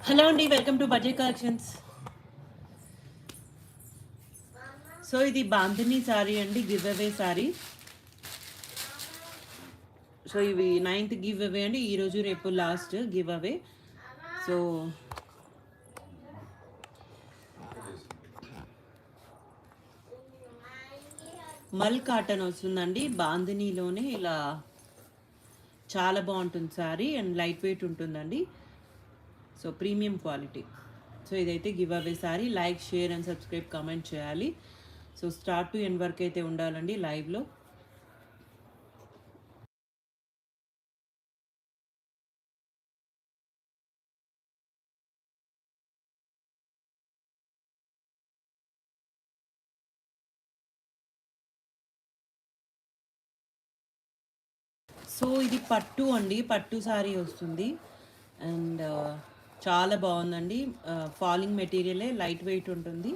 Hello అండి, welcome to budget collections. So ఇది bandhani sorry అండి, గివ్ అవే సారీ. సో ఇవి 9th గివ్ అవే అండి, ఈరోజు రేపు లాస్ట్ గివ్ అవే. సో మల్ కాటన్ వస్తుందండి, బాందినీలోనే ఇలా చాలా బాగుంటుంది సారీ అండ్ లైట్ వెయిట్ ఉంటుందండి. So premium quality. సో ఇదైతే give away sorry. Like, share and subscribe, comment చేయాలి. సో స్టార్ట్ టు ఎండ్ వరకు అయితే ఉండాలండి లైవ్లో. సో ఇది పట్టు అండి, పట్టు సారీ వస్తుంది అండ్ చాలా బాగుందండి. ఫాలింగ్ మెటీరియలే, లైట్ వెయిట్ ఉంటుంది.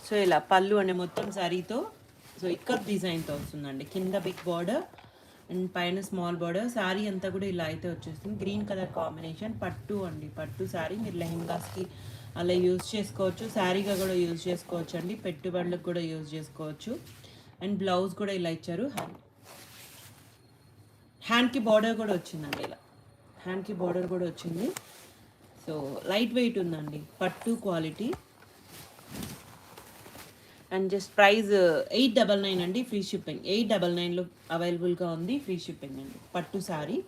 సో ఇలా పళ్ళు అనే మొత్తం సారీతో, సో ఇక్కత్ డిజైన్తో వస్తుందండి. కింద బిగ్ బార్డర్ అండ్ పైన స్మాల్ బార్డర్. సారీ అంతా కూడా ఇలా అయితే వచ్చేస్తుంది. గ్రీన్ కలర్ కాంబినేషన్ పట్టు అండి, పట్టు సారీ. మీరు లెహెంగాస్కి అలా యూజ్ చేసుకోవచ్చు, శారీగా కూడా యూజ్ చేసుకోవచ్చు అండి, పెట్టుబడులకు కూడా యూజ్ చేసుకోవచ్చు. అండ్ బ్లౌజ్ కూడా ఇలా ఇచ్చారు. హ్యాండ్కి బార్డర్ కూడా వచ్చిందండి, ఇలా హ్యాండ్కి బార్డర్ కూడా వచ్చింది. సో లైట్ వెయిట్ ఉందండి, పట్టు క్వాలిటీ. అండ్ జస్ట్ ప్రైస్ 899 అండి, ఫ్రీ షిప్పింగ్. 899లో అవైలబుల్గా ఉంది, ఫ్రీ షిప్పింగ్ అండి, పట్టు సారీ.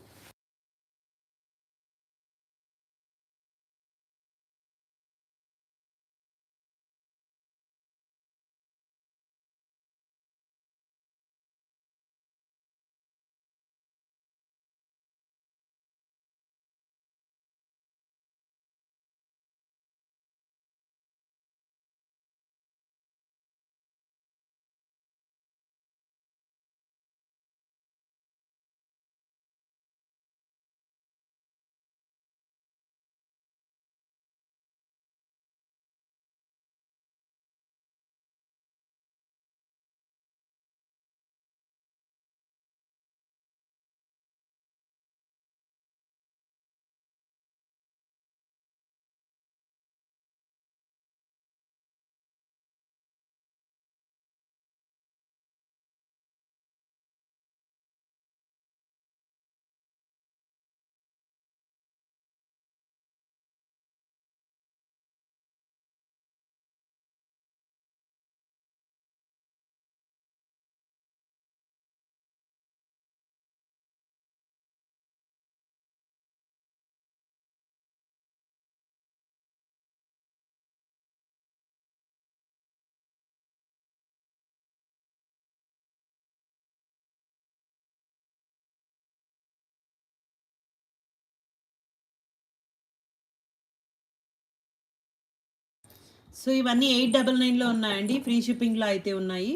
సో ఇవన్నీ 899లో ఉన్నాయండి, ఫ్రీ షిప్పింగ్లో అయితే ఉన్నాయి.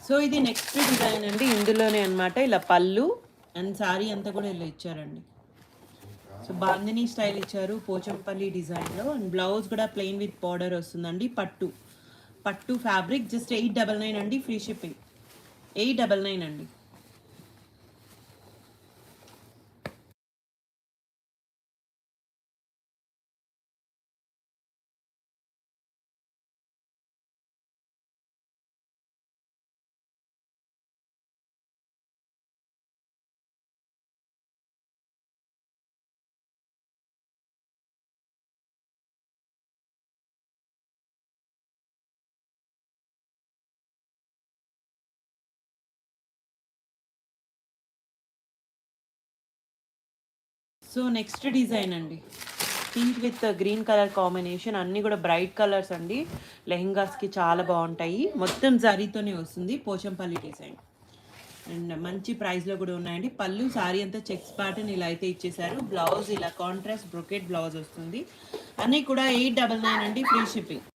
సో ఇది నెక్స్ట్ డిజైన్ అండి, ఇందులోనే అనమాట. ఇలా పళ్ళు అండ్ సారీ అంతా కూడా ఇలా ఇచ్చారండి. సో బాందిని స్టైల్ ఇచ్చారు, పోచంపల్లి డిజైన్లో. అండ్ బ్లౌజ్ కూడా ప్లెయిన్ విత్ బార్డర్ వస్తుందండి, పట్టు. పట్టు ఫ్యాబ్రిక్. జస్ట్ 899 అండి, ఫ్రీ షిప్పింగ్. 899 అండి. సో నెక్స్ట్ డిజైన్ అండి, pink with green colour combination. అన్నీ కూడా బ్రైట్ కలర్స్ అండి, లెహెంగాస్కి చాలా బాగుంటాయి. మొత్తం జరీతోనే వస్తుంది, పోచంపల్లి డిజైన్. అండ్ మంచి ప్రైస్లో కూడా ఉన్నాయండి. పళ్ళు సారీ అంతా చెక్స్ ప్యాటర్న్ ఇలా అయితే ఇచ్చేసారు. బ్లౌజ్ ఇలా కాంట్రాస్ట్ బ్రొకెట్ బ్లౌజ్ వస్తుంది. అన్నీ కూడా 899 అండి, ఫ్రీ షిప్పింగ్.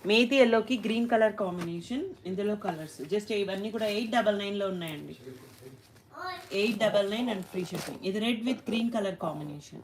మేతి ఎల్లోకి గ్రీన్ కలర్ కాంబినేషన్. ఇందులో కలర్స్ జస్ట్ ఇవన్నీ కూడా 899లో ఉన్నాయండి. 899 అండ్ ఫ్రీ షిప్పింగ్. ఇది red with green colour combination.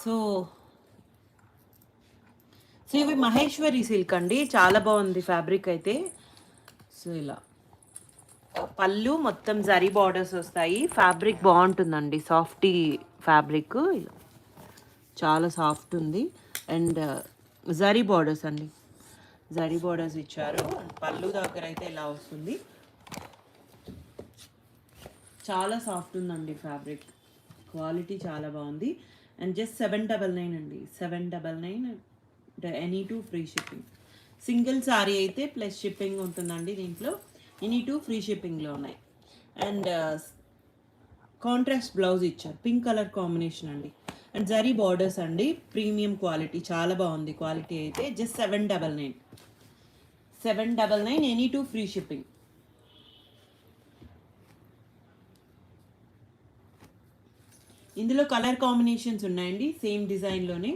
So so ఇవి మహేశ్వరి సిల్క్ అండి, చాలా బాగుంది ఫ్యాబ్రిక్ అయితే. సో ఇలా పళ్ళు మొత్తం జరీ బార్డర్స్ వస్తాయి. ఫ్యాబ్రిక్ బాగుంటుందండి, సాఫ్టీ ఫ్యాబ్రిక్, ఇలా చాలా సాఫ్ట్ ఉంది. అండ్ జరీ బార్డర్స్ అండి, జరీ బార్డర్స్ ఇచ్చారు. పళ్ళు దగ్గర అయితే ఇలా వస్తుంది. చాలా సాఫ్ట్ ఉందండి ఫ్యాబ్రిక్, క్వాలిటీ చాలా బాగుంది. అండ్ జస్ట్ 799 అండి, 799. Any two free shipping. Single sorry అయితే ప్లస్ షిప్పింగ్ ఉంటుందండి దీంట్లో. ఎనీ టూ ఫ్రీ షిప్పింగ్లో ఉన్నాయి. అండ్ కాంట్రాస్ట్ బ్లౌజ్ ఇచ్చారు, పింక్ కలర్ కాంబినేషన్ అండి. అండ్ జరీ బార్డర్స్ అండి, ప్రీమియం క్వాలిటీ, చాలా బాగుంది క్వాలిటీ అయితే. Just 799, 799, any two free shipping. ఇందులో కలర్ కాంబినేషన్స్ ఉన్నాయండి, సేమ్ డిజైన్లోనే.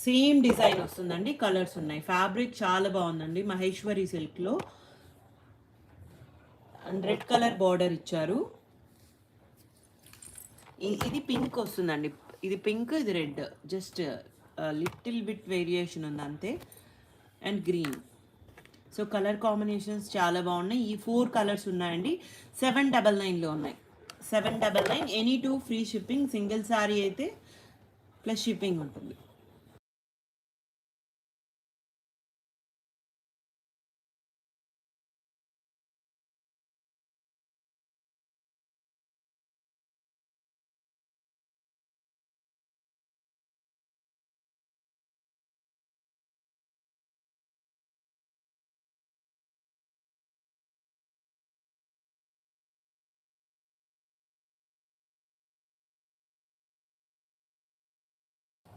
సేమ్ డిజైన్ వస్తుందండి, కలర్స్ ఉన్నాయి. ఫ్యాబ్రిక్ చాలా బాగుందండి, మహేశ్వరి సిల్క్లో. అండ్ రెడ్ కలర్ బార్డర్ ఇచ్చారు. ఇది పింక్ వస్తుందండి, ఇది పింక్, ఇది red, just little bit variation ఉంది అంతే. And green. So colour combinations చాలా బాగున్నాయి. ఈ 4 కలర్స్ ఉన్నాయండి, 799లో ఉన్నాయి. 799, any two free shipping. Single sorry అయితే ప్లస్ షిప్పింగ్ ఉంటుంది.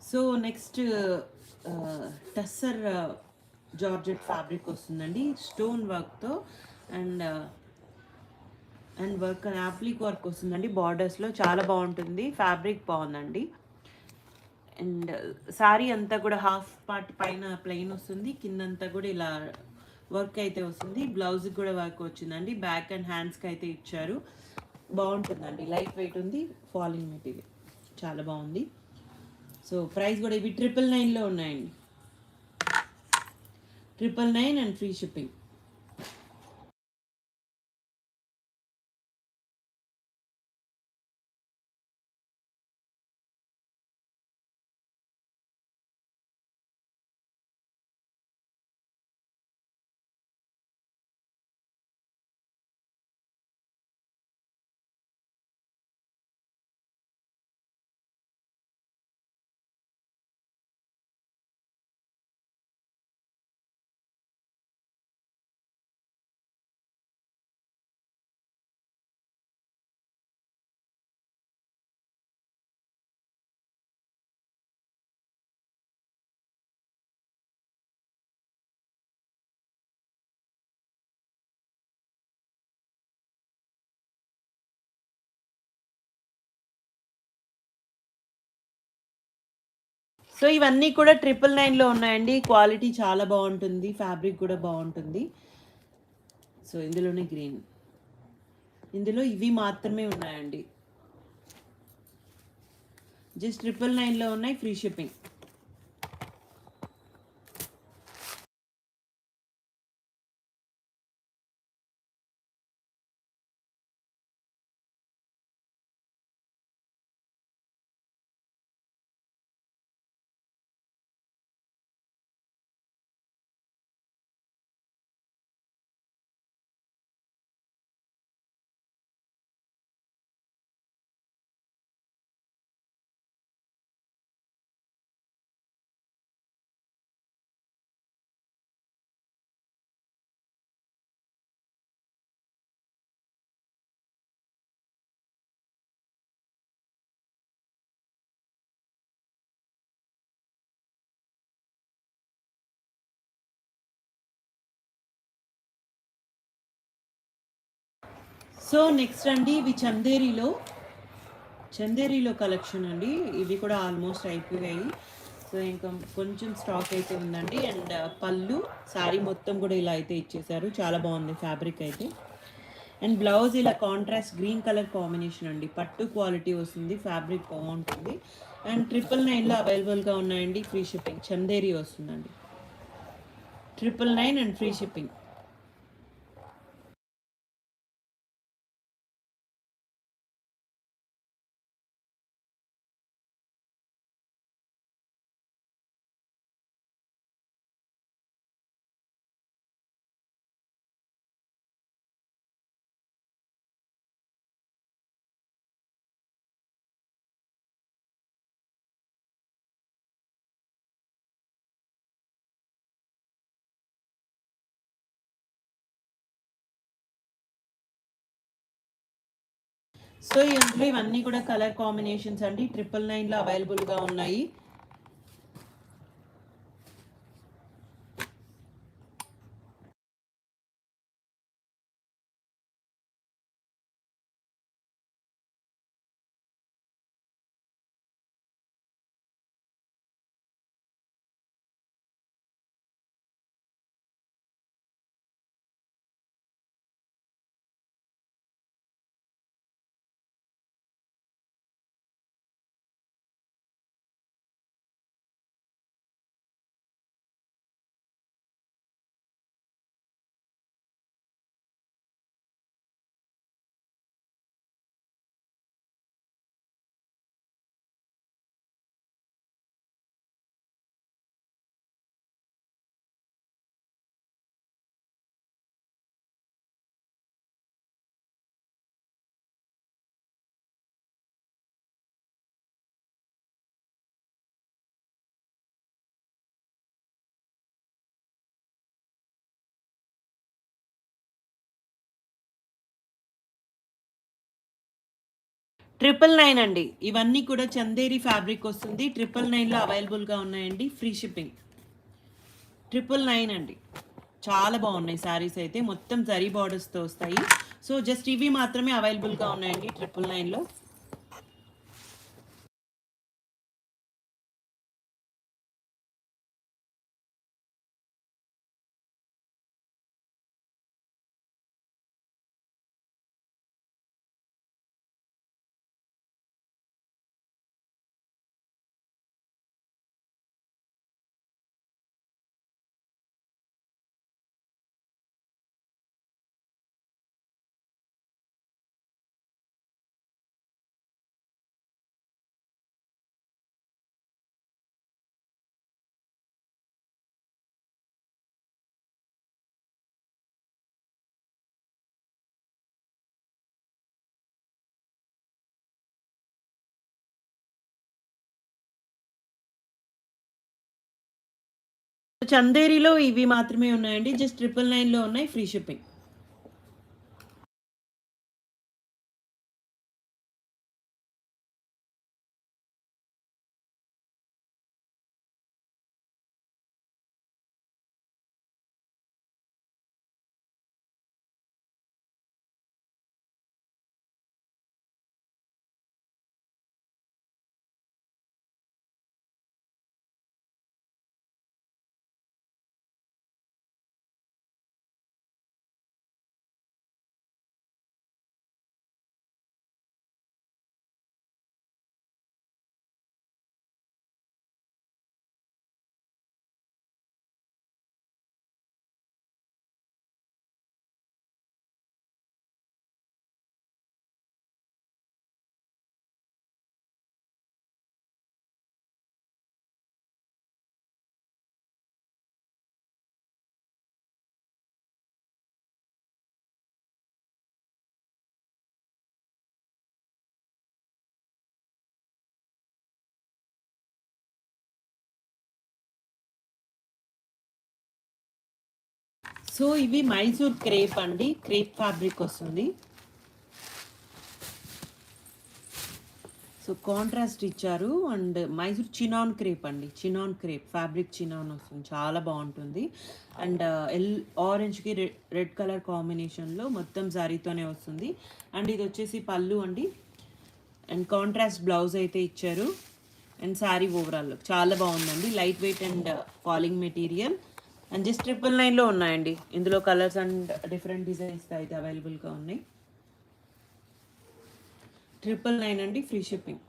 So next tussar georgette fabric వస్తుందండి, స్టోన్ వర్క్తో. And and work appliqué work వస్తుందండి బార్డర్స్లో, చాలా బాగుంటుంది. ఫ్యాబ్రిక్ బాగుందండి. అండ్ శారీ అంతా కూడా హాఫ్ పార్ట్ పైన ప్లెయిన్ వస్తుంది, కిందంతా కూడా ఇలా వర్క్ అయితే వస్తుంది. బ్లౌజ్కి కూడా వర్క్ వచ్చిందండి, బ్యాక్ అండ్ హ్యాండ్స్కి అయితే ఇచ్చారు. బాగుంటుందండి, లైట్ వెయిట్ ఉంది, ఫాలింగ్ మెటీరియల్, చాలా బాగుంది. సో ప్రైస్ కూడా ఇవి 999లో ఉన్నాయండి, 999 అండ్ ఫ్రీ షిప్పింగ్. సో ఇవన్నీ కూడా 999లో ఉన్నాయండి. క్వాలిటీ చాలా బాగుంటుంది, ఫ్యాబ్రిక్ కూడా బాగుంటుంది. సో ఇందులోనే గ్రీన్, ఇందులో ఇవి మాత్రమే ఉన్నాయండి. జస్ట్ 999లో ఉన్నాయి, ఫ్రీ షిప్పింగ్. సో నెక్స్ట్ అండి, ఇవి చందేరిలో కలెక్షన్ అండి. ఇవి కూడా ఆల్మోస్ట్ అయిపోయాయి. సో ఇంకా కొంచెం స్టాక్ అయితే ఉందండి. అండ్ పళ్ళు శారీ మొత్తం కూడా ఇలా అయితే ఇచ్చేసారు. చాలా బాగుంది ఫ్యాబ్రిక్ అయితే. అండ్ బ్లౌజ్ ఇలా కాంట్రాస్ట్ గ్రీన్ కలర్ కాంబినేషన్ అండి. పట్టు క్వాలిటీ వస్తుంది, ఫ్యాబ్రిక్ బాగుంటుంది. అండ్ 999లో అవైలబుల్గా ఉన్నాయండి, ఫ్రీ షిప్పింగ్. చందేరి వస్తుందండి, 999 అండ్ ఫ్రీ షిప్పింగ్. సో ఇందులో ఇవన్నీ కూడా కలర్ కాంబినేషన్స్ అండి. 999లో అవైలబుల్గా ఉన్నాయి. ట్రిపుల్ నైన్ అండి. ఇవన్నీ కూడా చందేరి ఫ్యాబ్రిక్ వస్తుంది. 999లో అవైలబుల్గా ఉన్నాయండి, ఫ్రీ షిప్పింగ్. 999 అండి. చాలా బాగున్నాయి శారీస్ అయితే, మొత్తం జరీ బార్డర్స్తో వస్తాయి. సో జస్ట్ ఇవి మాత్రమే అవైలబుల్గా ఉన్నాయండి 999లో. చందేరిలో ఇవి మాత్రమే ఉన్నాయండి, జస్ట్ 999లో ఉన్నాయి, ఫ్రీ షిప్పింగ్. సో ఇవి మైసూర్ క్రేప్ అండి, క్రేప్ ఫ్యాబ్రిక్ వస్తుంది. సో కాంట్రాస్ట్ ఇచ్చారు. అండ్ మైసూర్ చినాన్ క్రేప్ అండి, చినాన్ క్రేప్ ఫ్యాబ్రిక్ చినాన్ వస్తుంది, చాలా బాగుంటుంది. అండ్ ఆరెంజ్కి రెడ్ కలర్ కాంబినేషన్లో మొత్తం జారీతోనే వస్తుంది. అండ్ ఇది వచ్చేసి పళ్ళు అండి. అండ్ కాంట్రాస్ట్ బ్లౌజ్ అయితే ఇచ్చారు. అండ్ శారీ ఓవరాల్ చాలా బాగుందండి, light weight and falling material. And just 999లో ఉన్నాయండి. ఇందులో కలర్స్ అండ్ డిఫరెంట్ డిజైన్స్ అయితే అవైలబుల్గా ఉన్నాయి. 999 అండి, ఫ్రీ షిప్పింగ్.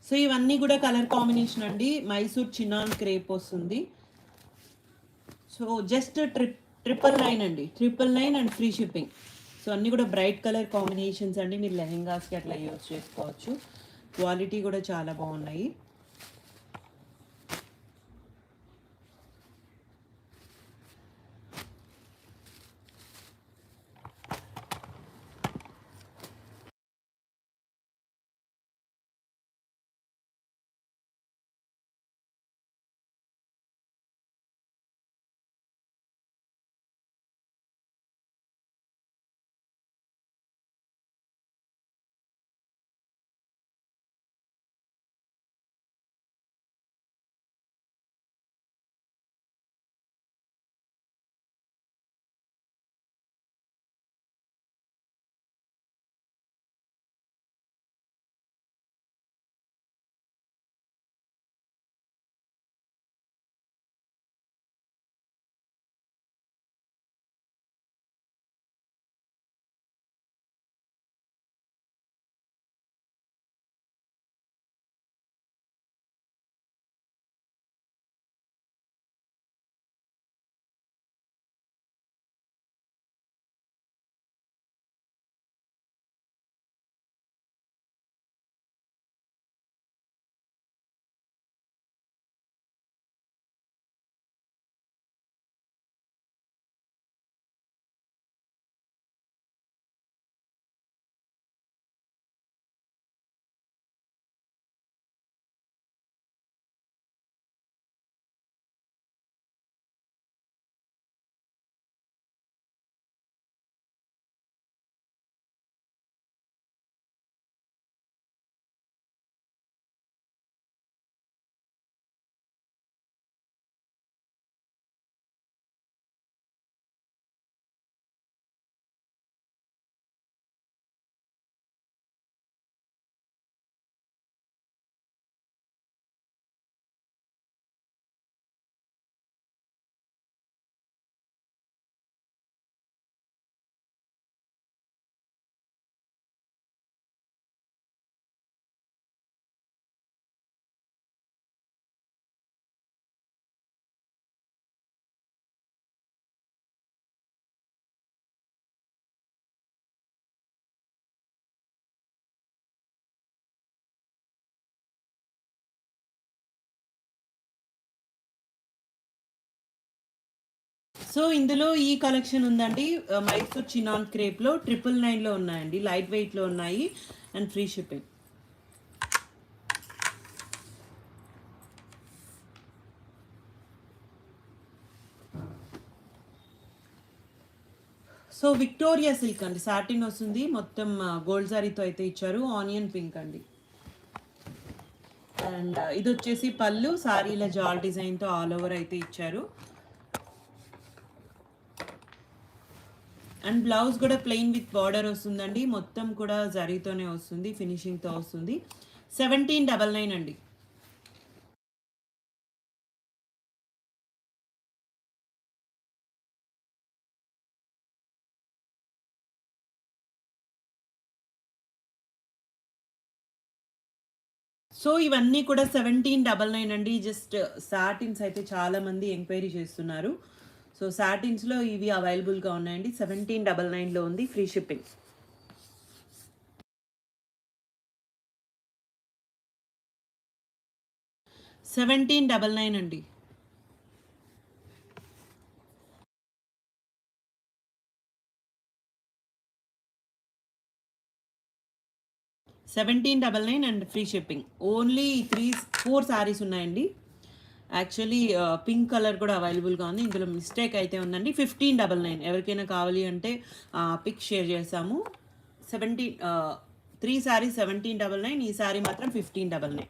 సో ఇవన్నీ కూడా కలర్ కాంబినేషన్ అండి, మైసూర్ చినాన్ క్రేప్ వస్తుంది. సో జస్ట్ 999 అండి, 999 అండ్ ఫ్రీ షిప్పింగ్. సో అన్నీ కూడా బ్రైట్ కలర్ కాంబినేషన్స్ అండి, మీరు లెహెంగాస్కి అట్లా యూజ్ చేసుకోవచ్చు. క్వాలిటీ కూడా చాలా బాగున్నాయి. సో ఇందులో ఈ కలెక్షన్ ఉందండి, మైసూర్ చినాన్ క్రేప్లో 999లో ఉన్నాయండి, లైట్ వెయిట్లో ఉన్నాయి and free shipping. So Victoria silk అండి, సాటిన్ వస్తుంది, మొత్తం గోల్డ్ సారీతో అయితే ఇచ్చారు, ఆనియన్ పింక్ అండి. అండ్ ఇది వచ్చేసి పళ్ళు, సారీల జాల్ డిజైన్తో ఆల్ ఓవర్ అయితే ఇచ్చారు. అండ్ బ్లౌజ్ కూడా ప్లెయిన్ విత్ బార్డర్ వస్తుందండి, మొత్తం కూడా జరీతోనే వస్తుంది, ఫినిషింగ్తో వస్తుంది. 1799 అండి. సో ఇవన్నీ కూడా 1799 అండి. జస్ట్ సాటిన్స్ అయితే చాలా మంది ఎంక్వైరీ చేస్తున్నారు. సో సాటిన్స్లో ఇవి అవైలబుల్గా ఉన్నాయండి. 1799లో ఉంది, ఫ్రీ షిప్పింగ్. 1799 అండి. 1799 and free shipping. Only 4 saris ఉన్నాయండి. యాక్చువల్లీ పింక్ కలర్ కూడా అవైలబుల్గా ఉంది. ఇందులో మిస్టేక్ అయితే ఉందండి. 1599 ఎవరికైనా కావాలి అంటే పిక్ షేర్ చేస్తాము. 3 సారీస్ 1799, ఈ సారీ మాత్రం 1599.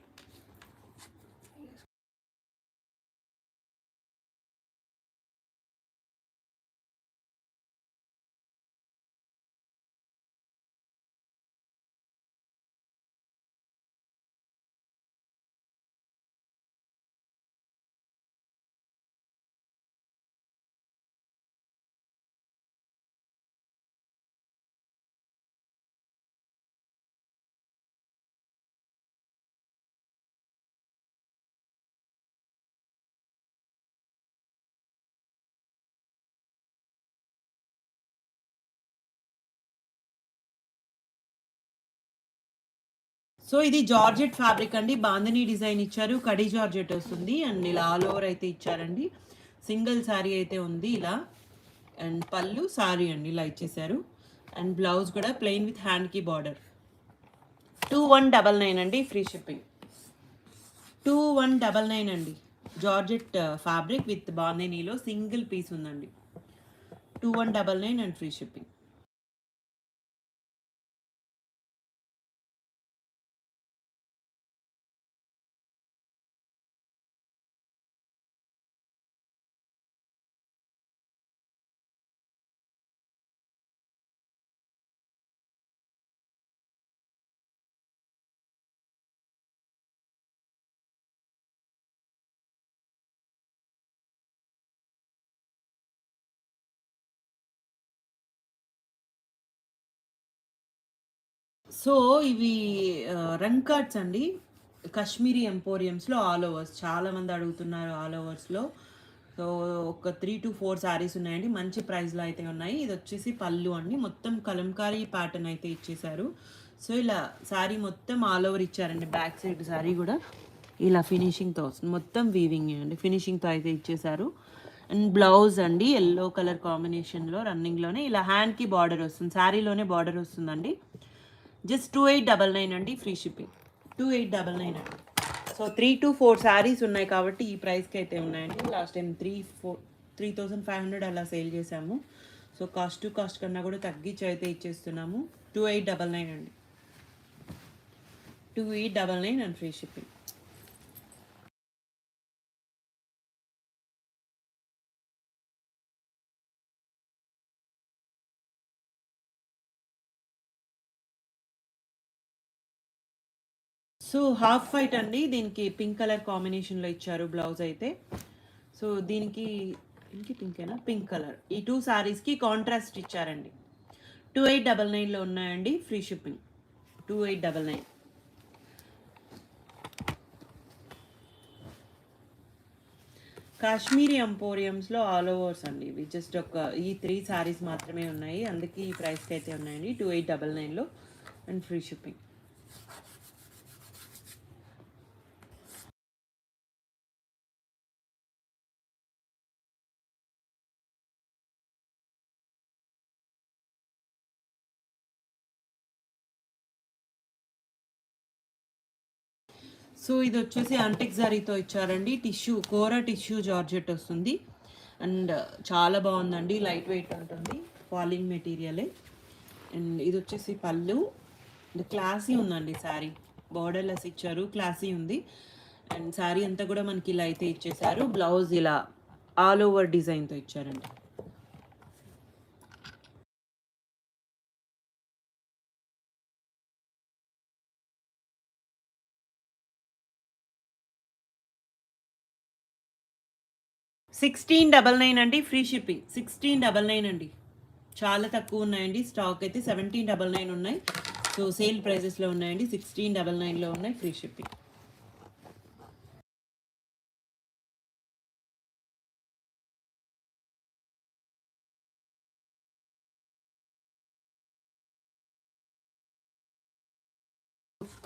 సో ఇది జార్జెట్ ఫ్యాబ్రిక్ అండి. బాందిని డిజైన్ ఇచ్చారు, కడి జార్జెట్ వస్తుంది అండ్ ఇలా ఆల్ ఓవర్ అయితే ఇచ్చారండి. సింగిల్ శారీ అయితే ఉంది ఇలా. అండ్ పళ్ళు సారీ అండి ఇలా ఇచ్చేసారు. అండ్ బ్లౌజ్ కూడా ప్లెయిన్ విత్ హ్యాండ్కి బార్డర్. 2199 అండి, ఫ్రీ షిప్పింగ్. 2199 అండి. జార్జెట్ ఫ్యాబ్రిక్ విత్ బాందినీలో సింగిల్ పీస్ ఉందండి. 2199 అండ్ ఫ్రీ షిప్పింగ్. సో ఇవి రన్ కార్డ్స్ అండి. కాశ్మీరీ ఎంపోరియంస్లో ఆల్ ఓవర్స్ చాలామంది అడుగుతున్నారు. ఆల్ ఓవర్స్లో సో ఒక 3 to 4 శారీస్ ఉన్నాయండి. మంచి ప్రైస్లో అయితే ఉన్నాయి. ఇది వచ్చేసి పళ్ళు అండి. మొత్తం కలంకారీ ప్యాటర్న్ అయితే ఇచ్చేసారు. సో ఇలా శారీ మొత్తం ఆల్ ఓవర్ ఇచ్చారండి. బ్యాక్ సైడ్ శారీ కూడా ఇలా ఫినిషింగ్తో వస్తుంది. మొత్తం వీవింగ్ అండి, ఫినిషింగ్తో అయితే ఇచ్చేసారు. అండ్ బ్లౌజ్ అండి ఎల్లో కలర్ కాంబినేషన్లో రన్నింగ్లోనే ఇలా హ్యాండ్కి బార్డర్ వస్తుంది. శారీలోనే బార్డర్ వస్తుందండి. జస్ట్ 2899 అండి, ఫ్రీ షిప్పింగ్. 2899 అండి. సో 3 to 4 శారీస్ ఉన్నాయి కాబట్టి ఈ ప్రైస్కి అయితే ఉన్నాయండి. లాస్ట్ టైం 3500 అలా సేల్ చేసాము. సో కాస్ట్ టు కాస్ట్ కన్నా కూడా తగ్గించి అయితే ఇచ్చేస్తున్నాము. 2899 అండి. 2899 and free shipping. So half white అండి. దీనికి పింక్ కలర్ కాంబినేషన్లో ఇచ్చారు బ్లౌజ్ అయితే. సో దీనికి పింకేనా, పింక్ కలర్. ఈ 2 శారీస్కి కాంట్రాస్ట్ ఇచ్చారండి. 2899లో ఉన్నాయండి, ఫ్రీ షిప్పింగ్. 2899. కాశ్మీరీ ఎంపోరియంస్లో ఆల్ ఓవర్స్ అండి ఇవి. జస్ట్ ఈ 3 శారీస్ మాత్రమే ఉన్నాయి, అందుకే ఈ ప్రైస్కి అయితే ఉన్నాయండి. 2899లో అండ్ ఫ్రీ షిప్పింగ్. సో ఇది వచ్చేసి అంటిక్ జరీతో ఇచ్చారండి. టిష్యూ, కోరా టిష్యూ జార్జెట్ వస్తుంది. అండ్ చాలా బాగుందండి, లైట్ వెయిట్ ఉంటుంది, ఫాలింగ్ మెటీరియలే. అండ్ ఇది వచ్చేసి పళ్ళు. అండ్ క్లాసీ ఉందండి శారీ. బార్డర్లెస్ ఇచ్చారు, క్లాసీ ఉంది. అండ్ శారీ అంతా కూడా మనకి ఇలా అయితే ఇచ్చేసారు. బ్లౌజ్ ఇలా ఆల్ ఓవర్ డిజైన్తో ఇచ్చారండి. $1699 అండి, ఫ్రీ షిప్పింగ్. 1699 అండి. చాలా తక్కువ ఉన్నాయండి, స్టాక్ అయితే 1799 ఉన్నాయి. సో సేల్ ప్రైజెస్లో ఉన్నాయండి. 1699లో ఉన్నాయి, ఫ్రీ షిప్పింగ్.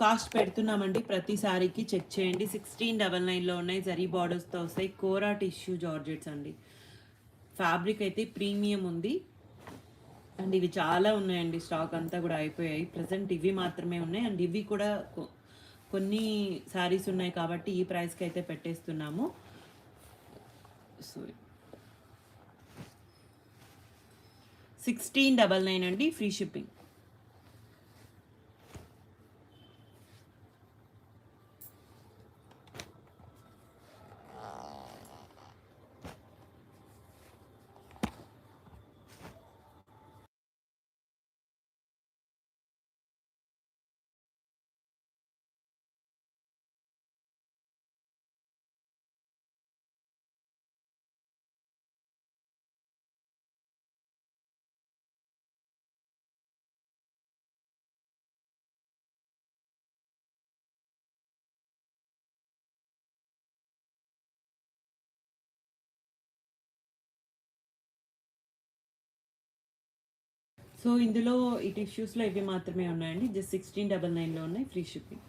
కాస్ట్ పెడుతున్నామండి ప్రతి సారీకి, చెక్ చేయండి. 1699లో ఉన్నాయి, జరీ బార్డర్స్తో వస్తాయి. కోరా టిష్యూ జార్జెట్స్ అండి. ఫ్యాబ్రిక్ అయితే ప్రీమియం ఉంది. అండ్ ఇవి చాలా ఉన్నాయండి, స్టాక్ అంతా కూడా అయిపోయాయి. ప్రజెంట్ ఇవి మాత్రమే ఉన్నాయి. అండ్ ఇవి కూడా కొన్ని శారీస్ ఉన్నాయి కాబట్టి ఈ ప్రైస్కి అయితే పెట్టేస్తున్నాము. సో 1699 అండి, ఫ్రీ షిప్పింగ్. సో ఇందులో ఈ టిష్యూస్లో ఇవి మాత్రమే ఉన్నాయండి. జస్ట్ 1699లో ఉన్నాయి, ఫ్రీ షిప్పింగ్.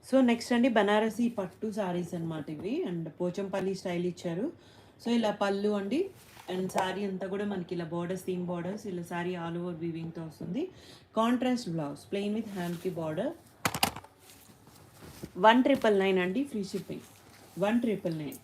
సో నెక్స్ట్ అండి బనారసి పట్టు సారీస్ అనమాట ఇవి. అండ్ పోచంపల్లి స్టైల్ ఇచ్చారు. సో ఇలా పళ్ళు అండి, అండ్ శారీ అంతా కూడా మనకి ఇలా బార్డర్స్, థీమ్ బార్డర్స్, ఇలా శారీ ఆల్ ఓవర్ వీవింగ్తో వస్తుంది. కాంట్రాస్ట్ బ్లౌజ్, ప్లెయిన్ విత్ హ్యాండ్కి బార్డర్. 1999 అండి, ఫ్రీ షిప్పింగ్. 1999.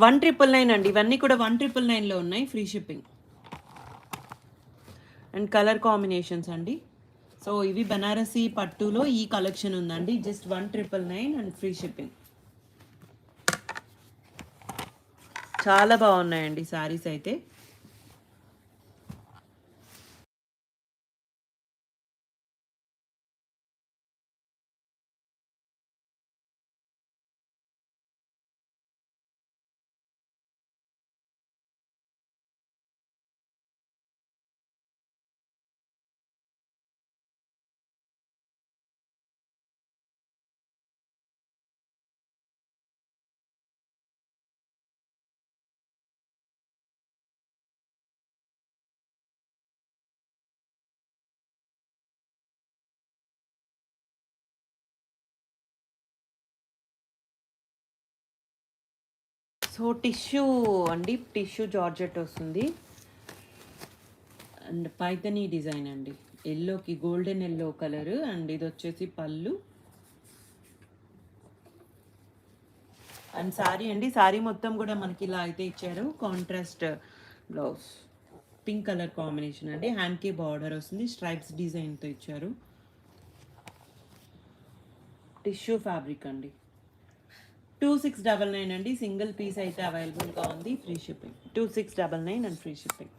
వన్ 1999 అండి, ఇవన్నీ కూడా 1999లో ఉన్నాయి, free shipping. And colour combinations అండి. సో ఇవి బనారసి పట్టులో ఈ కలెక్షన్ ఉందండి, జస్ట్ 1999 అండ్ ఫ్రీ షిప్పింగ్. చాలా బాగున్నాయండి శారీస్ అయితే. సో టిష్యూ అండి, టిష్యూ జార్జెట్ వస్తుంది. అండ్ పైతనీ డిజైన్ అండి, ఎల్లోకి గోల్డెన్ ఎల్లో కలర్. అండ్ ఇది వచ్చేసి పళ్ళు అండ్ సారీ అండి. సారీ మొత్తం కూడా మనకి ఇలా అయితే ఇచ్చారు. Contrast blouse, pink colour combination అండి. హ్యాండ్కి బార్డర్ వస్తుంది, స్ట్రైప్స్ డిజైన్తో ఇచ్చారు. టిష్యూ ఫ్యాబ్రిక్ అండి. 2699 అండి. సింగిల్ పీస్ అయితే అవైలబుల్గా ఉంది, free shipping. 2699 and free shipping.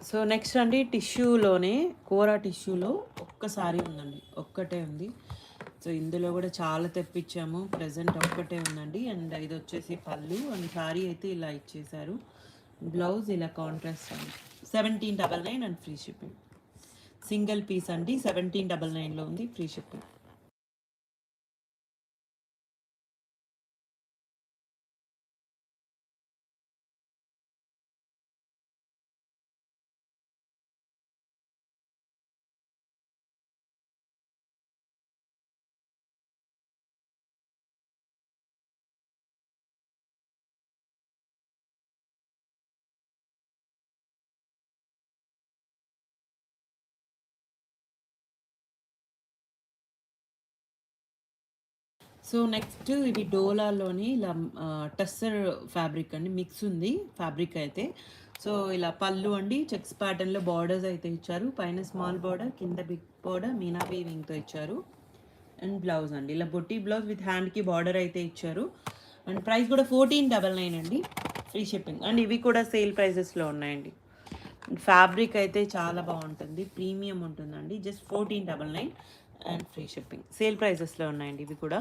So next అండి, టిష్యూలోనే కోరా టిష్యూలో ఒక్కసారి ఉందండి, ఒక్కటే ఉంది. సో ఇందులో కూడా చాలా తెప్పించాము, ప్రజెంట్ ఒక్కటే ఉందండి. అండ్ ఇది వచ్చేసి పళ్ళు అండ్ సారీ అయితే ఇలా ఇచ్చేసారు. బ్లౌజ్ ఇలా కాంట్రాస్ట్ అండి. 1799 and free shipping. Single piece అండి, 1799లో ఉంది, ఫ్రీ షిప్పింగ్. సో నెక్స్ట్ ఇది డోలాలోని ఇలా టస్సర్ ఫ్యాబ్రిక్ అండి, మిక్స్ ఉంది ఫ్యాబ్రిక్ అయితే. సో ఇలా పళ్ళు అండి, చెక్స్ ప్యాటర్న్లో బార్డర్స్ అయితే ఇచ్చారు. పైన స్మాల్ బార్డర్, కింద బిగ్ బార్డర్ మీనా వీవింగ్తో ఇచ్చారు. అండ్ బ్లౌజ్ అండి ఇలా బొట్టి బ్లౌజ్ విత్ హ్యాండ్కి బార్డర్ అయితే ఇచ్చారు. అండ్ ప్రైస్ కూడా 1499 అండి, ఫ్రీ షిప్పింగ్. అండ్ ఇవి కూడా సేల్ ప్రైజెస్లో ఉన్నాయండి. ఫ్యాబ్రిక్ అయితే చాలా బాగుంటుంది, ప్రీమియం ఉంటుందండి. Just 1499 and free shipping. Sale ప్రైజెస్లో ఉన్నాయండి ఇవి కూడా.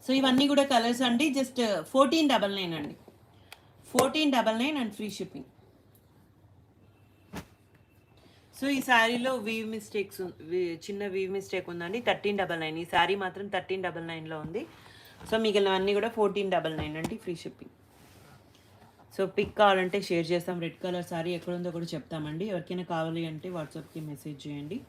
సో ఇవన్నీ కూడా కలర్స్ అండి, జస్ట్ 1499 అండి, 1499 అండ్ ఫ్రీ షిప్పింగ్. సో ఈ శారీలో వీవ్ మిస్టేక్స్, చిన్న వీవ్ మిస్టేక్ ఉందండి, 1399. ఈ శారీ మాత్రం 1399లో ఉంది. సో మిగిలినవన్నీ కూడా 1499 అండి, ఫ్రీ షిప్పింగ్. సో పిక్ కావాలంటే షేర్ చేస్తాం. రెడ్ కలర్ శారీ ఎక్కడ ఉందో కూడా చెప్తామండి. ఎవరికైనా కావాలి అంటే వాట్సాప్కి మెసేజ్ చేయండి.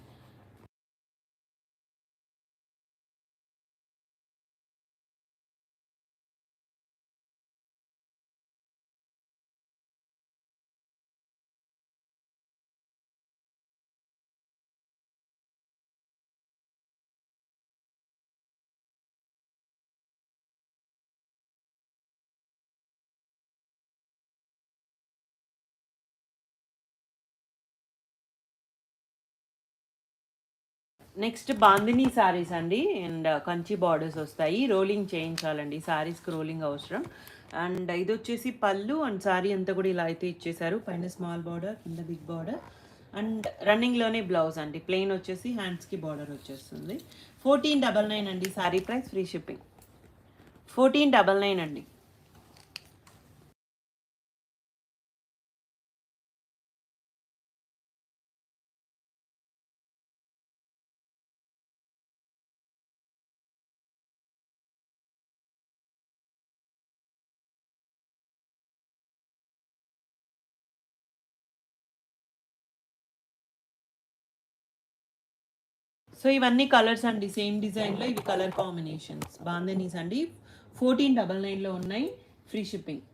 నెక్స్ట్ బాందిని శారీస్ అండి. అండ్ కంచి బార్డర్స్ వస్తాయి, రోలింగ్ చేయించాలండి. శారీస్కి రోలింగ్ అవసరం. అండ్ ఇది వచ్చేసి పళ్ళు అండ్ సారీ అంతా కూడా ఇలా అయితే ఇచ్చేసారు. పైన స్మాల్ బార్డర్, కింద బిగ్ బార్డర్ అండ్ రన్నింగ్లోనే బ్లౌజ్ అండి. ప్లెయిన్ వచ్చేసి హ్యాండ్స్కి బార్డర్ వచ్చేస్తుంది. 1499 అండి సారీ ప్రైస్, ఫ్రీ షిప్పింగ్. 1499 అండి. సో ఇవన్నీ కలర్స్ అండి, సేమ్ డిజైన్లో ఇవి కలర్ కాంబినేషన్స్. బాందనీస్ అండి, 1499లో ఉన్నాయి, ఫ్రీ షిప్పింగ్.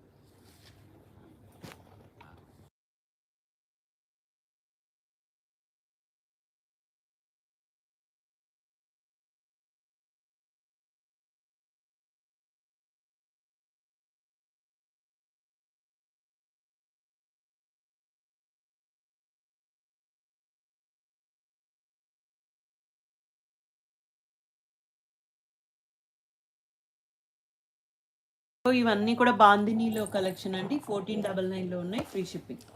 సో ఇవన్నీ కూడా బాందినీలో కలెక్షన్ అండి, 1499లో ఉన్నాయి, ఫ్రీ షిప్పింగ్.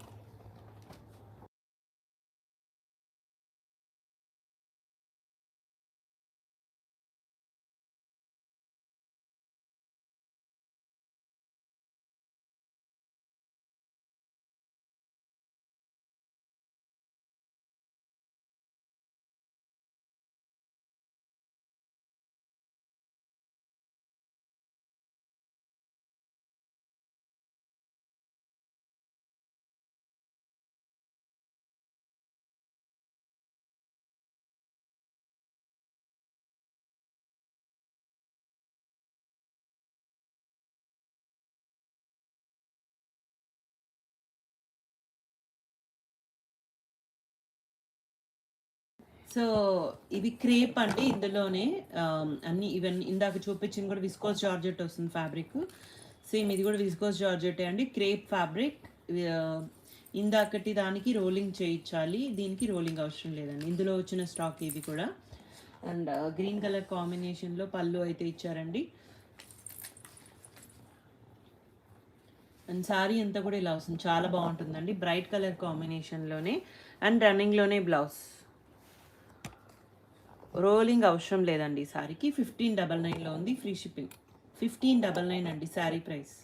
సో ఇవి క్రేప్ అండి, ఇందులోనే అన్ని ఇవన్నీ ఇందాక చూపించింది కూడా విస్కోస్ జార్జెట్ వస్తుంది ఫ్యాబ్రిక్. సేమ్ ఇది కూడా విస్కోస్ జార్జెట్ అండి, క్రేప్ ఫ్యాబ్రిక్. ఇందాకటి దానికి రోలింగ్ చేయించాలి, దీనికి రోలింగ్ అవసరం లేదండి. ఇందులో వచ్చిన స్టాక్ ఇవి కూడా. అండ్ గ్రీన్ కలర్ కాంబినేషన్లో పళ్ళు అయితే ఇచ్చారండి. అండ్ శారీ అంతా కూడా ఇలా వస్తుంది, చాలా బాగుంటుందండి, బ్రైట్ కలర్ కాంబినేషన్లోనే. అండ్ రన్నింగ్లోనే బ్లౌజ్, రోలింగ్ అవసరం లేదండి. ఈ సారీకి 1599లో ఉంది, ఫ్రీ షిప్పింగ్. 1599 అండి శారీ ప్రైస్.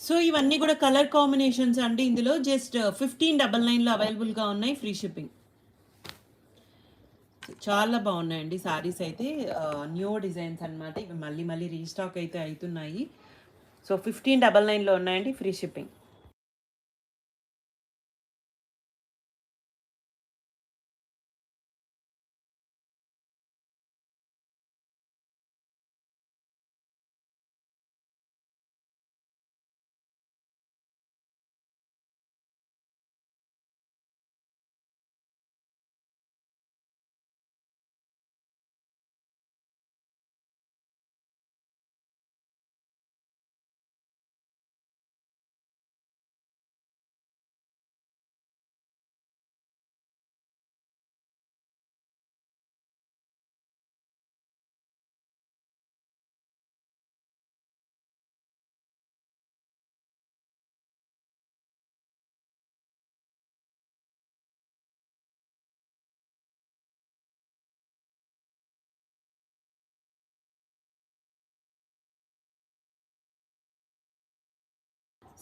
సో ఇవన్నీ కూడా కలర్ కాంబినేషన్స్ అండి, ఇందులో జస్ట్ 1599లో అవైలబుల్గా ఉన్నాయి, ఫ్రీ షిప్పింగ్. చాలా బాగున్నాయండి సారీస్ అయితే, న్యూ డిజైన్స్ అనమాట. ఇవి మళ్ళీ మళ్ళీ రీస్టాక్ అయితే అవుతున్నాయి. సో 1599లో ఉన్నాయండి, ఫ్రీ షిప్పింగ్.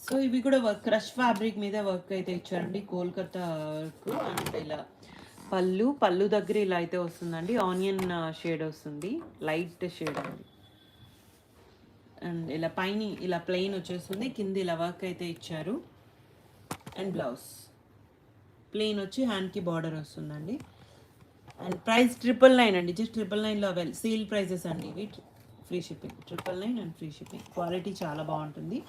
సో ఇవి కూడా వర్క్, క్రష్ ఫ్యాబ్రిక్ మీద వర్క్ అయితే ఇచ్చారండి, కోల్కతా వర్క్. అండ్ ఇలా పళ్ళు దగ్గర ఇలా అయితే వస్తుందండి. ఆనియన్ షేడ్ వస్తుంది, లైట్ షేడ్ అండి. అండ్ ఇలా పైన ఇలా ప్లెయిన్ వచ్చేస్తుంది, కింద ఇలా వర్క్ అయితే ఇచ్చారు. అండ్ బ్లౌజ్ ప్లెయిన్ వచ్చి హ్యాండ్కి బార్డర్ వస్తుందండి. అండ్ ప్రైస్ 999 అండి, జస్ట్ 999లో అవైల్ సేల్ ప్రైజెస్ అండి ఇవి. Free shipping 999 and free shipping. Quality చాలా బాగుంటుంది.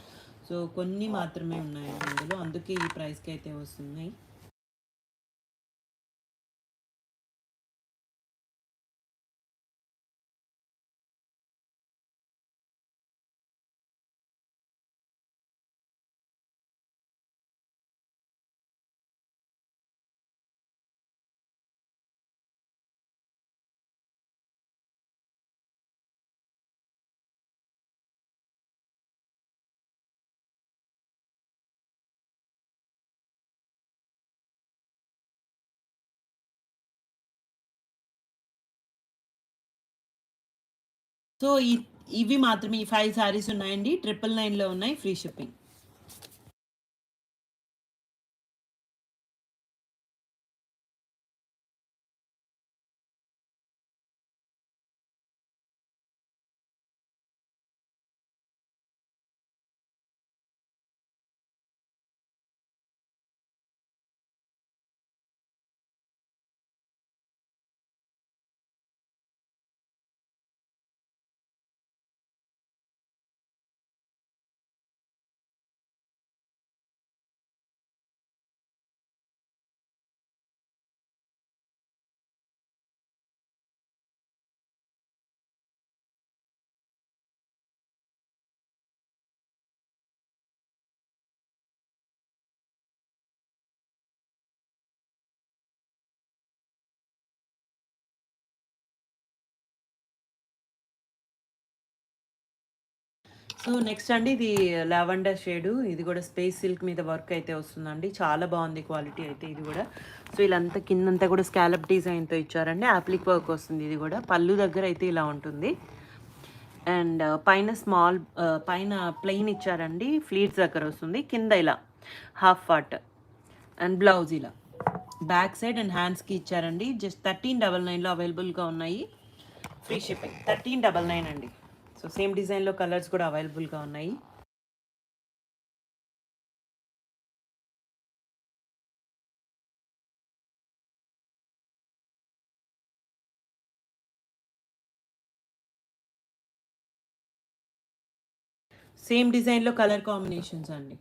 సో కొన్ని మాత్రమే ఉన్నాయండి ఇందులో, అందుకే ఈ ప్రైస్కి అయితే వస్తున్నాయి. సో ఇవి మాత్రమే ఈ 5 సారీస్ ఉన్నాయండి, 999లో ఉన్నాయి, ఫ్రీ షిప్పింగ్. సో నెక్స్ట్ అండి, ఇది లావెండర్ షేడు, ఇది కూడా స్పేస్ సిల్క్ మీద వర్క్ అయితే వస్తుందండి. చాలా బాగుంది క్వాలిటీ అయితే ఇది కూడా. సో ఇలాంతా కిందంతా కూడా స్కాలప్ డిజైన్తో ఇచ్చారండి, యాప్లిక్ వర్క్ వస్తుంది. ఇది కూడా పళ్ళు దగ్గర అయితే ఇలా ఉంటుంది. అండ్ పైన ప్లెయిన్ ఇచ్చారండి, ఫ్లీట్స్ దగ్గర వస్తుంది, కింద ఇలా హాఫ్ పార్ట్. అండ్ బ్లౌజ్ ఇలా బ్యాక్ సైడ్ అండ్ హ్యాండ్స్కి ఇచ్చారండి. జస్ట్ 1399లో అవైలబుల్గా ఉన్నాయి, ఫ్రీ షిప్పింగ్. 1399 అండి. సో సేమ్ డిజైన్లో కలర్స్ కూడా అవైలబుల్గా ఉన్నాయి. సేమ్ డిజైన్లో కలర్ కాంబినేషన్స్ అండి.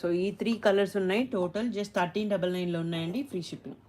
సో ఈ 3 కలర్స్ ఉన్నాయి టోటల్, జస్ట్ 1399లో ఉన్నాయండి, ఫ్రీ షిప్పింగ్.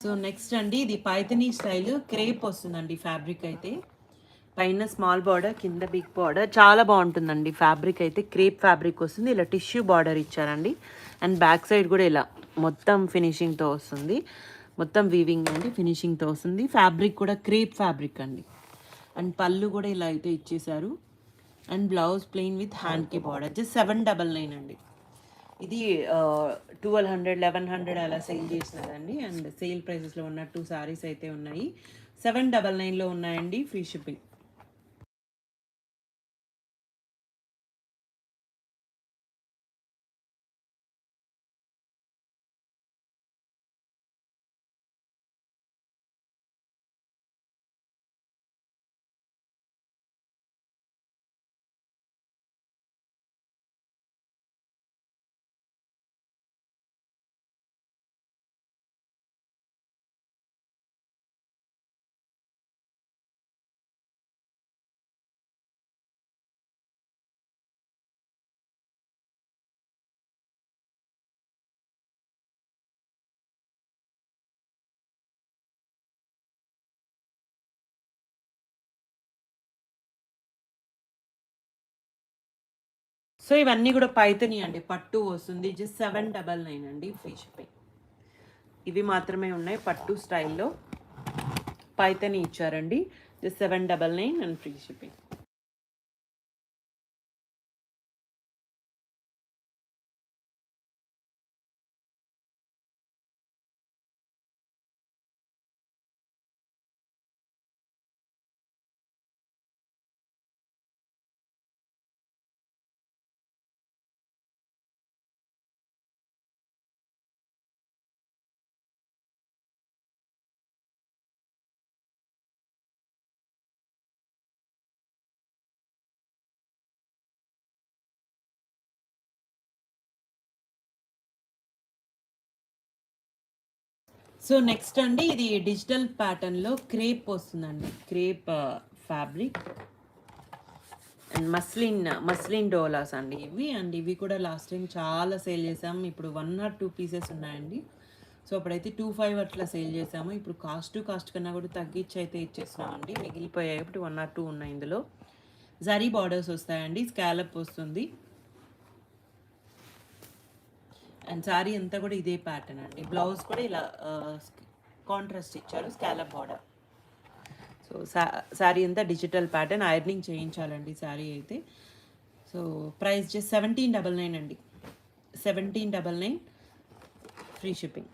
సో నెక్స్ట్ అండి, ఇది పైథనీ స్టైల్ క్రేప్ వస్తుందండి ఫ్యాబ్రిక్ అయితే. పైన స్మాల్ బార్డర్, కింద బిగ్ బార్డర్, చాలా బాగుంటుందండి ఫ్యాబ్రిక్ అయితే. క్రేప్ ఫ్యాబ్రిక్ వస్తుంది, ఇలా టిష్యూ బార్డర్ ఇచ్చారండి. అండ్ బ్యాక్ సైడ్ కూడా ఇలా మొత్తం ఫినిషింగ్తో వస్తుంది, మొత్తం వీవింగ్ అండి, ఫినిషింగ్తో వస్తుంది. ఫ్యాబ్రిక్ కూడా క్రేప్ ఫ్యాబ్రిక్ అండి. అండ్ పళ్ళు కూడా ఇలా అయితే ఇచ్చేసారు. అండ్ బ్లౌజ్ ప్లెయిన్ విత్ హ్యాండ్కి బార్డర్, జస్ట్ 799 అండి. ఇది 1200, 1100 అలా సేల్ చేసినారండి. అండ్ సేల్ ప్రైసెస్లో ఉన్న 2 సారీస్ అయితే ఉన్నాయి, 799లో ఉన్నాయండి, ఫ్రీ షిప్పింగ్. సో ఇవన్నీ కూడా పైతని అండి, పట్టు వస్తుంది. జస్ట్ 799 అండి, ఫ్రీ షిప్పింగ్. ఇవి మాత్రమే ఉన్నాయి పట్టు స్టైల్లో, పైతని ఇచ్చారండి. Just 799 and free shipping. So next అండి, ఇది డిజిటల్ ప్యాటర్న్లో క్రేప్ వస్తుందండి. Crepe fabric and muslin Doulos అండి ఇవి. అండ్ ఇవి కూడా లాస్ట్ టైం చాలా సేల్ చేసాం. ఇప్పుడు 1 or 2 పీసెస్ ఉన్నాయండి. సో అప్పుడైతే 25 అట్లా సేల్ చేసాము. ఇప్పుడు కాస్ట్ కన్నా కూడా తగ్గించి అయితే ఇచ్చేస్తున్నామండి. మిగిలిపోయాయి ఇప్పుడు 1 or 2 ఉన్నాయి. ఇందులో జరీ బార్డర్స్ వస్తాయండి, స్కాలప్ వస్తుంది. అండ్ శారీ అంతా కూడా ఇదే ప్యాటర్న్ అండి. బ్లౌజ్ కూడా ఇలా కాంట్రాస్ట్ ఇచ్చారు, స్కాలప్ బార్డర్. సో శారీ అంతా డిజిటల్ ప్యాటర్న్, ఐరనింగ్ చేయించాలండి శారీ అయితే. సో ప్రైస్ జస్ట్ 1799 అండి, 1799 ఫ్రీ షిప్పింగ్.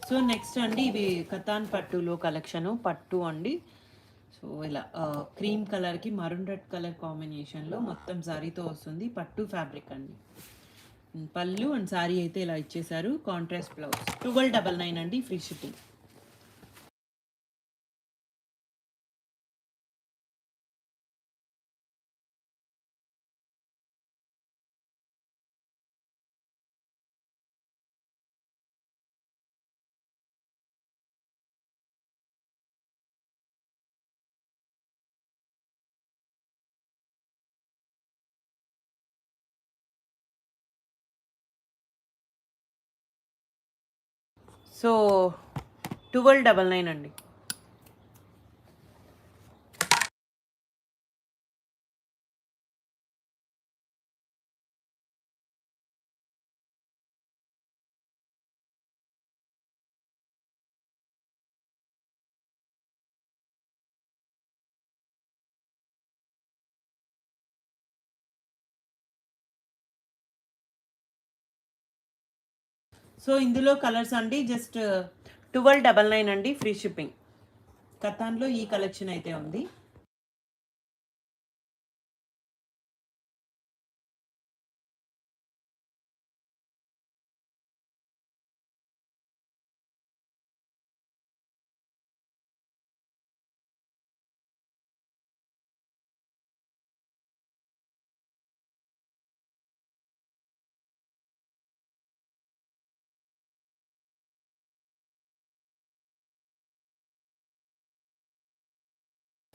సో నెక్స్ట్ అండి, ఇవి కతాన్ పట్టులో కలెక్షను, పట్టు అండి. సో ఇలా క్రీమ్ కలర్కి మరూన్ రెడ్ కలర్ కాంబినేషన్లో మొత్తం శారీతో వస్తుంది. పట్టు ఫ్యాబ్రిక్ అండి. పళ్ళు అండ్ శారీ అయితే ఇలా ఇచ్చేసారు. కాంట్రాస్ట్ బ్లౌజ్ 1299 అండి, ఫ్రీ షిప్పింగ్. సో 1299 అండి. సో ఇందులో కలర్స్ అండి జస్ట్ 1299 అండి, ఫ్రీ షిప్పింగ్. కతాన్లో ఈ కలెక్షన్ అయితే ఉంది.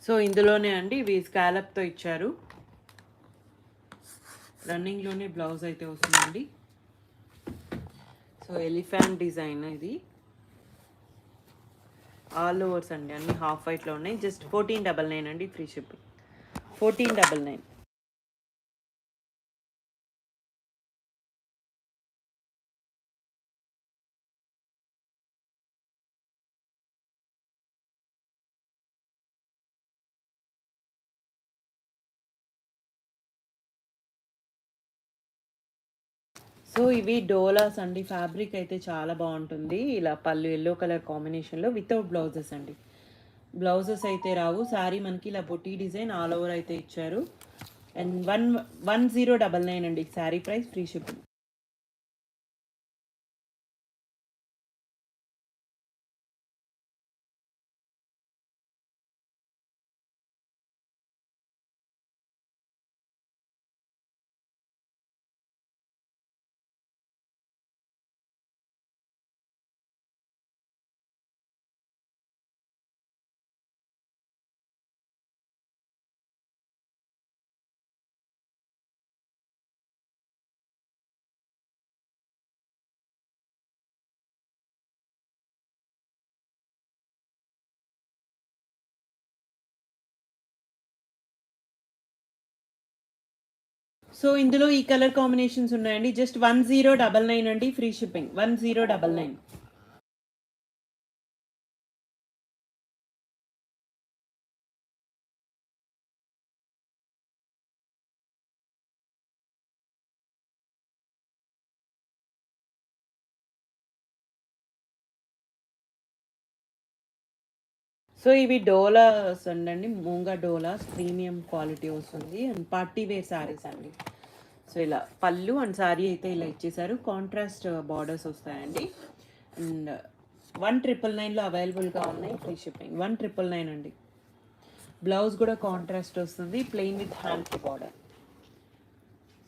సో ఇందులోనే అండి ఇవి స్కాలప్తో ఇచ్చారు. రన్నింగ్లోనే బ్లౌజ్ అయితే వస్తుందండి. సో ఎలిఫెంట్ డిజైన్ ఇది, ఆల్ ఓవర్స్ అండి, అన్ని హాఫ్ వైట్లో ఉన్నాయి. జస్ట్ 1499 అండి, ఫ్రీ షిప్పింగ్. 1499. సో ఇవి డోలాస్ అండి. ఫ్యాబ్రిక్ అయితే చాలా బాగుంటుంది. ఇలా పళ్ళు ఎల్లో కలర్ కాంబినేషన్లో వితౌట్ బ్లౌజెస్ అండి. బ్లౌజెస్ అయితే రావు. శారీ మనకి ఇలా బొటీ డిజైన్ ఆల్ ఓవర్ అయితే ఇచ్చారు. అండ్ 1099 అండి sari price, free shipping. So ఇందులో ఈ కలర్ కాంబినేషన్స్ ఉన్నాయండి. జస్ట్ 1099 అండి, ఫ్రీ షిప్పింగ్ 1099. సో ఇవి డోలాస్ అండి, మూంగా డోలాస్ ప్రీమియం క్వాలిటీ వస్తుంది అండ్ పార్టీ వేర్ శారీస్ అండి. సో ఇలా పళ్ళు అండ్ శారీ అయితే ఇలా ఇచ్చేసారు, కాంట్రాస్ట్ బార్డర్స్ వస్తాయండి. అండ్ 1999లో అవైలబుల్గా ఉన్నాయి, ఫ్రీ షిప్పింగ్ 1999 అండి. బ్లౌజ్ కూడా కాంట్రాస్ట్ వస్తుంది, plain with hand border.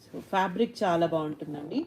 So fabric చాలా బాగుంటుందండి.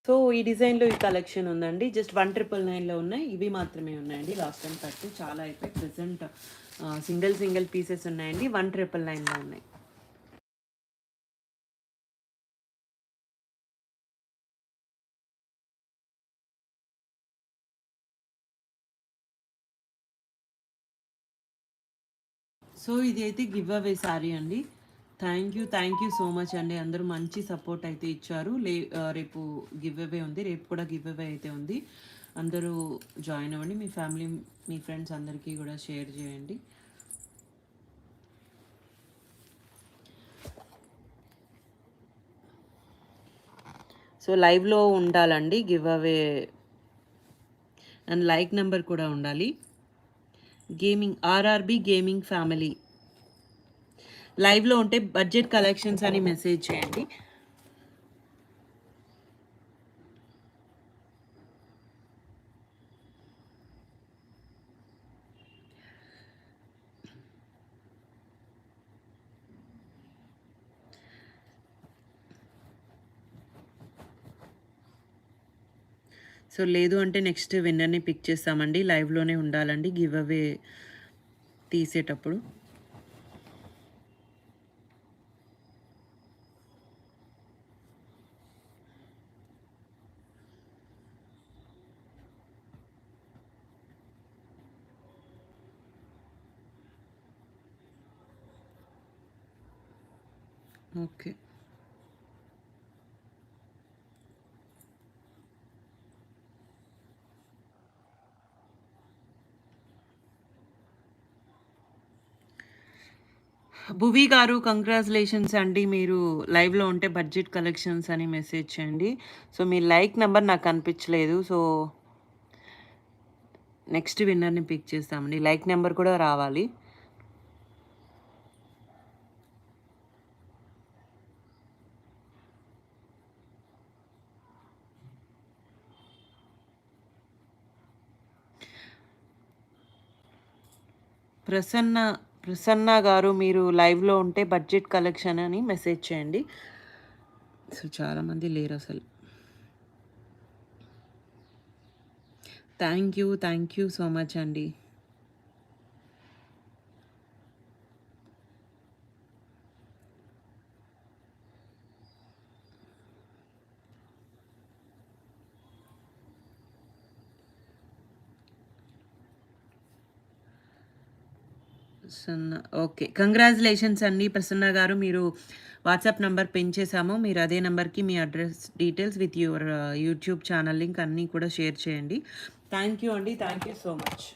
సో ఈ డిజైన్లో ఈ కలెక్షన్ ఉందండి, జస్ట్ 1999లో ఉన్నాయి. ఇవి మాత్రమే ఉన్నాయండి, లాస్ట్ టైం కట్టు చాలా అయిపోయి ప్రెసెంట్ సింగిల్ పీసెస్ ఉన్నాయండి, 1999లో ఉన్నాయి. సో ఇది అయితే గివ్ అవే శారీ అండి. థ్యాంక్ యూ సో మచ్ అండి, అందరూ మంచి సపోర్ట్ అయితే ఇచ్చారు. రేపు గివ్ అవే ఉంది, రేపు కూడా గివ్ అవే అయితే ఉంది. అందరూ జాయిన్ అవ్వండి, మీ ఫ్యామిలీ మీ ఫ్రెండ్స్ అందరికీ కూడా షేర్ చేయండి. సో లైవ్లో ఉండాలండి give away, and like number కూడా ఉండాలి. గేమింగ్ ఆర్ఆర్బి గేమింగ్ ఫ్యామిలీ లైవ్లో ఉంటే బడ్జెట్ కలెక్షన్స్ అని మెసేజ్ చేయండి. సో లేదు అంటే నెక్స్ట్ విన్నర్ని పిక్ చేస్తామండి, లైవ్లోనే ఉండాలండి గివ్ అవే తీసేటప్పుడు. ఓకే, భువి గారు కంగ్రాచులేషన్స్ అండి, మీరు లైవ్లో ఉంటే బడ్జెట్ కలెక్షన్స్ అని మెసేజ్ చేయండి. సో మీ లైక్ నెంబర్ నాకు కనిపించలేదు, సో నెక్స్ట్ విన్నర్ని పిక్ చేస్తామండి, లైక్ నెంబర్ కూడా రావాలి. ప్రసన్న గారు మీరు లైవ్లో ఉంటే బడ్జెట్ కలెక్షన్ అని మెసేజ్ చేయండి. సో చాలామంది లేరు అసలు. థ్యాంక్ యూ సో మచ్ అండి. ప్రసన్న, ఓకే, కంగ్రాచులేషన్స్ అండి ప్రసన్న గారు, మీరు వాట్సాప్ నెంబర్ పెంచేసాము, మీరు అదే నెంబర్కి మీ address details with your YouTube channel link అన్నీ కూడా షేర్ చేయండి. థ్యాంక్ యూ అండి, థ్యాంక్ యూ సో మచ్.